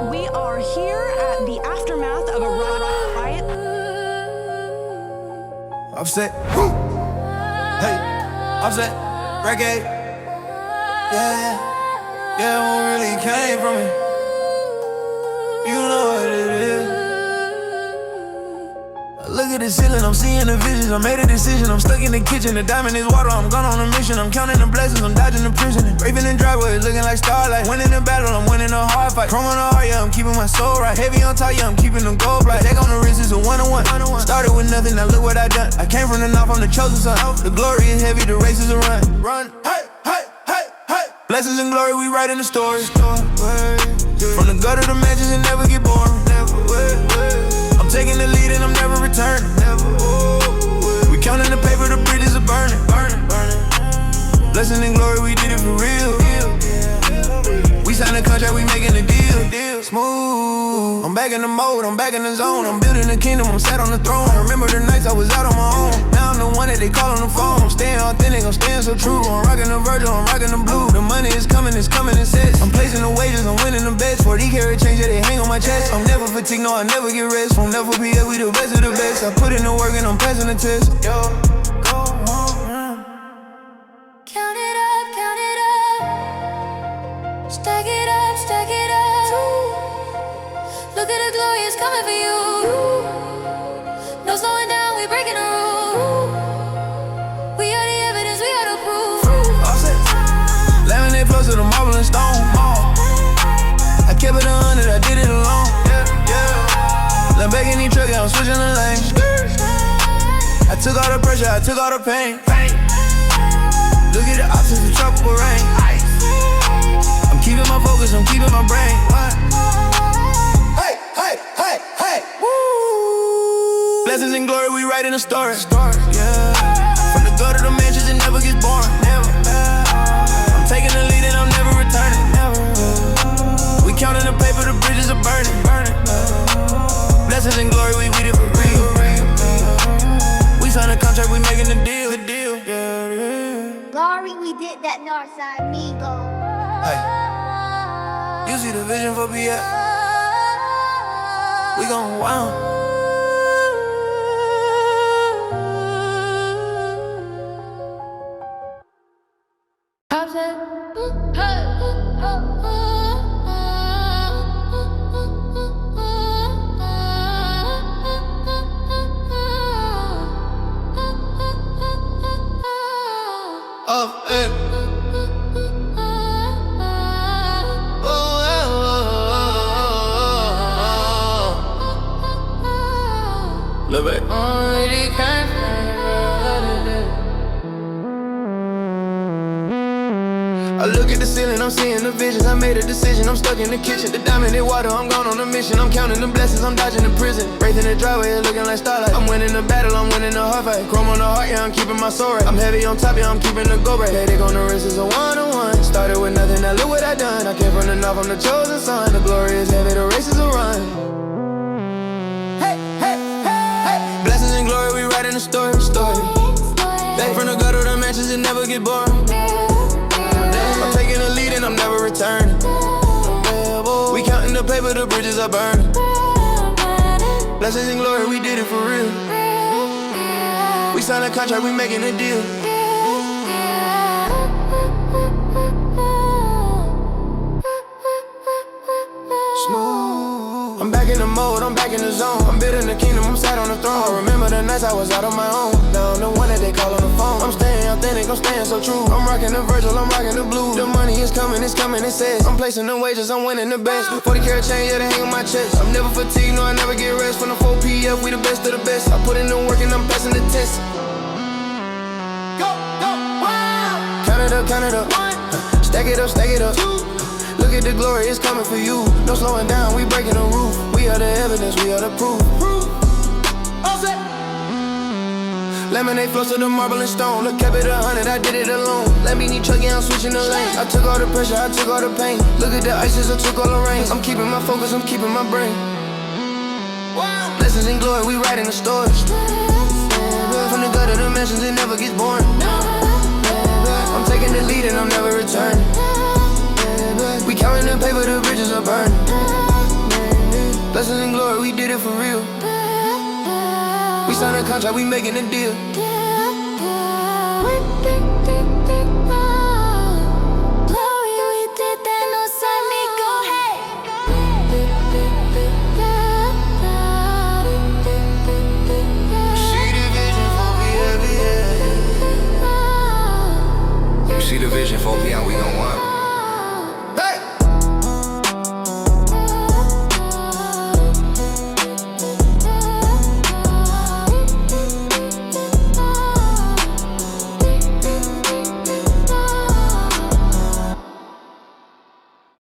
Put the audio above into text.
We are here at the aftermath of a riot. Offset, woo. Hey, Offset, reggae. Yeah, who really came from it? You know what it is. I look at the ceiling, I'm seeing the visions. I made a decision, I'm stuck in the kitchen. The diamond is water, I'm gone on a mission. I'm counting the blessings, I'm dodging the prison. Raving in driveways, looking like starlight. Winning the battle, I'm winning a hard fight. Chrome on the heart, yeah, I'm keeping my soul right. Heavy on top, yeah, I'm keeping them gold bright. Deck on the wrist is a one-on-one. Started with nothing, now look what I done. I came from the north, I'm the chosen son. The glory is heavy, the race is a run. Hey, hey, hey, hey. Blessings and glory, we write in the story. From the gutter to mansions, it never get boring. I'm taking the lead and I'm never returning. We counting the paper, the bridges are burning. Blessing and glory, we did it for real. We signed a contract, we making a deal. Smooth. I'm back in the mode, I'm back in the zone. I'm building a kingdom, I'm sat on the throne. I remember the nights I was out on my own. Now I'm the one that they call on the phone. I'm staying authentic, I'm staying so true. I'm rocking the Virgil, I'm rocking the blue. The money is coming in sets. I'm placing the wages, I'm winning the bets. 40 karat change, yeah, they hang on my chest. I'm never fatigued, no, I never get rest. From never be we the best of the best. I put in the work and I'm passing the test. Yo, go on. Count it up, count it up. Stack it up, stack it up. Look at the glory, it's coming for you. No slowing down, we breaking the rules. We are the evidence, we are the proof. Offset, laminate flows to the marble and stone. I kept it 100, I did it alone. Yeah. Let back in the truck, yeah, I'm switching the lane. I took all the pressure, I took all the pain. Look at the options of tropical rain. I'm keeping my focus, I'm keeping my brain. Hey, woo. Blessings and glory, we writing a story. Yeah. From the gutter to mansions, it never gets boring. I'm taking the lead and I'm never returning. We counting the paper, the bridges are burning. Blessings and glory, we did it for real. We signed a contract, we making the deal. Glory, we did that Northside Migo. Hey, you see the vision for BF? We gon' wow. Lil Baby. I look at the ceiling, I'm seeing the visions. I made a decision, I'm stuck in the kitchen. The diamond in water, I'm gone on a mission. I'm counting the blessings, I'm dodging the prison. Wraith in the driveway, looking like starlight. I'm winning the battle, I'm winning the hard fight. Chrome on the heart, yeah, I'm keeping my soul right. I'm heavy on top, yeah, I'm keeping the go right. Headache on the wrist is a one-on-one. Started with nothing, now look what I done. I came from the north, I'm the chosen son. The glory is heavy, the race is a run. Blessings and glory, we writing a story. Back from the gutter to mansions, it never get boring. I'm taking the lead and I'm never returning. We counting the paper, the bridges are burning. Blessings and glory, we did it for real. We signed a contract, we making a deal. Smooth. I'm back in the mode, I'm back in the zone. I'm building the kingdom, I'm sat on the throne. I remember the nights I was out on my own. Now I'm the one that they call on the phone. I'm staying authentic, I'm staying so true. I'm rocking the Virgil, I'm rocking the blue. The money is coming, it says. I'm placing the wages, I'm winning the best. 40 karat chain, yeah, they hang on my chest. I'm never fatigued, no, I never get rest. From the 4 PF, we the best of the best. I put in the work and I'm passing the test. Go, wow. Count it up. Stack it up. Look at the glory, it's coming for you. No slowing down, we breaking the roof. We are the evidence, we are the proof. Offset. Lemonade flows to the marble and stone. Look, kept it 100, I did it alone. Let me need truck, yeah, I'm switching the lane. I took all the pressure, I took all the pain. Look at the ices, I took all the rain. I'm keeping my focus, I'm keeping my brain. Blessings and glory, we writing the story. From the gutter to mansions, it never gets boring. I'm taking the lead and I'm never returning. We counting the paper, the bridges are burning. for real. We signed a contract, we making a deal.